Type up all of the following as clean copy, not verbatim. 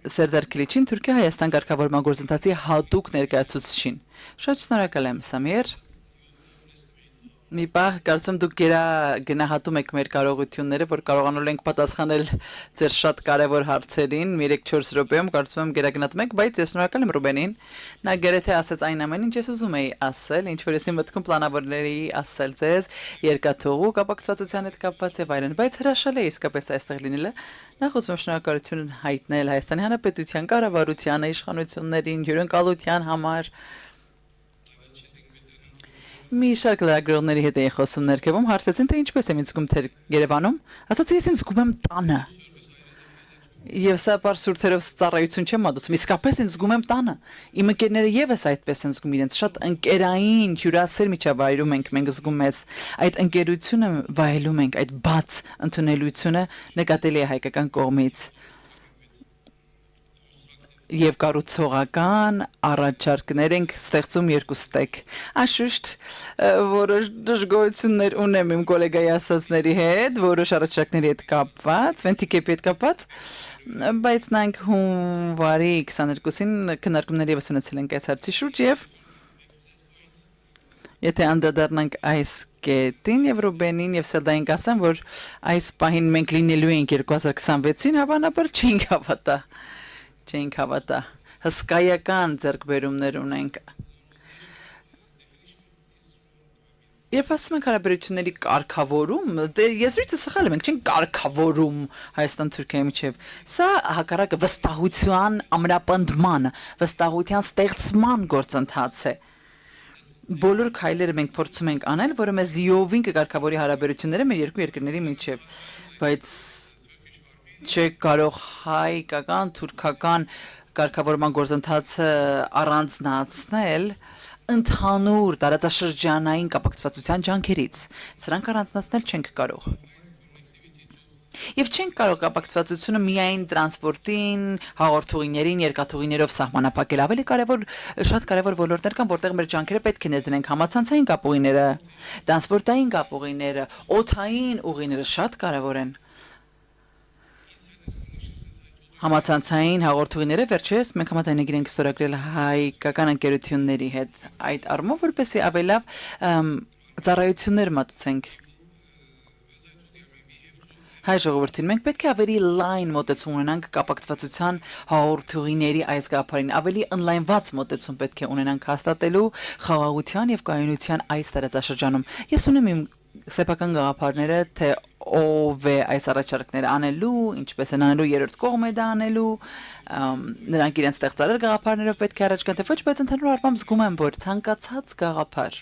Սերդար Քիլիչին Թուրքիա Հայաստան կարգավորման գործընթացի հատուկ ներկայացուցիչին։ Շատ շնորհակալ եմ, Սամիր։ Մի պահ կարծում դուք գնահատում եք մեր կարողությունները, որ կարողանալ ենք պատասխանել ձեր շատ կարևոր հարցերին 3-4 րոպեում, կարծում եմ գերագնահատում եք, բայց ես շնորհակալ եմ Ռուբենին։ Նա գրեթե ասաց այն ամենը, ինչ ես ուզում էի ասել, ինչ որ ես իմ մտքում պլանավորների ասել ձեզ, երկաթուղու կապակցվածության հետ կապված եւ այլն, բայց հրաշալի է իսկապես այստեղ լինելը։ Նախ ուզում եմ շնորհակալություն հայտնել Հայաստանի Հանրապետության կառավարությանը, իշխանություններին, հյուրընկալության համար։ Մի շարք լրագրողների հետ էի խոսում ներքևում, հարցեցին թե ինչպես եմ ինձ զգում թե Երևանում, ասացի ես ինձ զգում եմ տանը։ Եվ սա բարձրութերով ծառայություն չեմ մատուցում, իսկապես ինձ զգում եմ տանը։ Իմ ընկերները եւս այդպես են զգում իրենց, շատ ընկերային, հյուրասեր միջավայրում ենք մենք զգում ես։ Այդ ընկերությունը վայելում ենք, այդ բաց ընդունելությունը նկատելի է հայկական կողմից։ Եվ կառուցողական առաջարկներ ենք ստեղծում երկուստեք։ Անշուշտ որոշ դժգոհություններ ունեմ իմ գոլեգայի ասածների հետ, որոշ առաջարկների հետ կապված, վենտիկեպի հետ կապված, բայց նայենք հունվարի 22-ին քննարկումներ եւս ունեցել ենք այս հարցի շուրջ եւ եթե անդրադառնանք այս կետին եւ Ռուբենին եւ Սելդային կասեմ, որ այս պահին մենք լինելու ենք 2026-ին, հավանաբար չենք հավատա։ Չենք հավատա, հսկայական ձեռքբերումներ ունենք։ Երբ ասում ենք հարաբերությունների կարգավորում, եզրույթը սխալ է, մենք չենք կարգավորում Հայաստան-Թուրքիայի միջև։ Սա հակառակը վստահության ամրապնդման, վստահության ստեղծման գործընթաց է։ Բոլոր քայլերը մենք փորձում ենք անել, որը մեզ լիովին կկարգավորի հարաբերությունները մեր երկու երկրների միջև, բայց չեք կարող հայկական, թուրքական կարգավորման գործընթացը առանձնացնել ընդհանուր տարածաշրջանային կապակցվածության ջանքերից։ Սրանք առանձնացնել չենք կարող։ Եվ չենք կարող կապակցվածությունը միայն տրանսպորտին, հաղորդուղիներին, երկաթուղիներով սահմանափակել։ Ավելի կարևոր, շատ կարևոր ոլորտներ կան, որտեղ մեր ջանքերը պետք է ներդնենք համացանցային կապուղիները, տրանսպորտային կապուղիները, օդային ուղիները շատ կարևոր են։ Համացանցային հաղորդուղիները վերջերս մենք համաձայնագիր ենք ստորագրել հայկական ընկերությունների հետ այդ առումով որպեսզի ավելավ ծառայություններ մատուցենք հայ ժողովրդին մենք պետք է ավելի լայն մոտեցում ունենանք կապակցվածության հաղորդուղիների այս գաղափարին ավելի ընդլայնված մոտեցում պետք է ունենանք հաստատելու խաղաղության եւ կայունության այս տարածաշրջանում ես ունեմ իմ սեփական գաղափարները թե ով է այս առաջարկները անելու, ինչպես են անելու երրորդ կողմ է դա անելու, նրանք իրենց ստեղծարար գաղափարներով պետք է առաջ գան, թե ոչ, բայց ընդհանուր առմամբ զգում եմ, որ ցանկացած գաղափար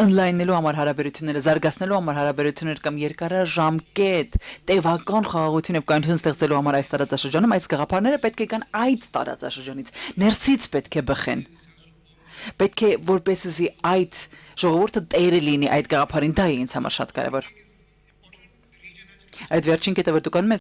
ընդլայնելու համար հարաբերությունները, զարգացնելու համար հարաբերություններ կամ երկարաժամկետ տևական խաղաղություն եւ կայունություն ստեղծելու համար այս տարածաշրջանում այս գաղափարները պետք է գան այդ տարածաշրջանից, ներսից պետք է բխեն։ Պետք է որպեսզի այդ ժողովուրդը տերը լինի այդ գաղափարին, դա է ինձ համար շատ կարևոր։ Այդ վերջին կետը որ դուք անում եք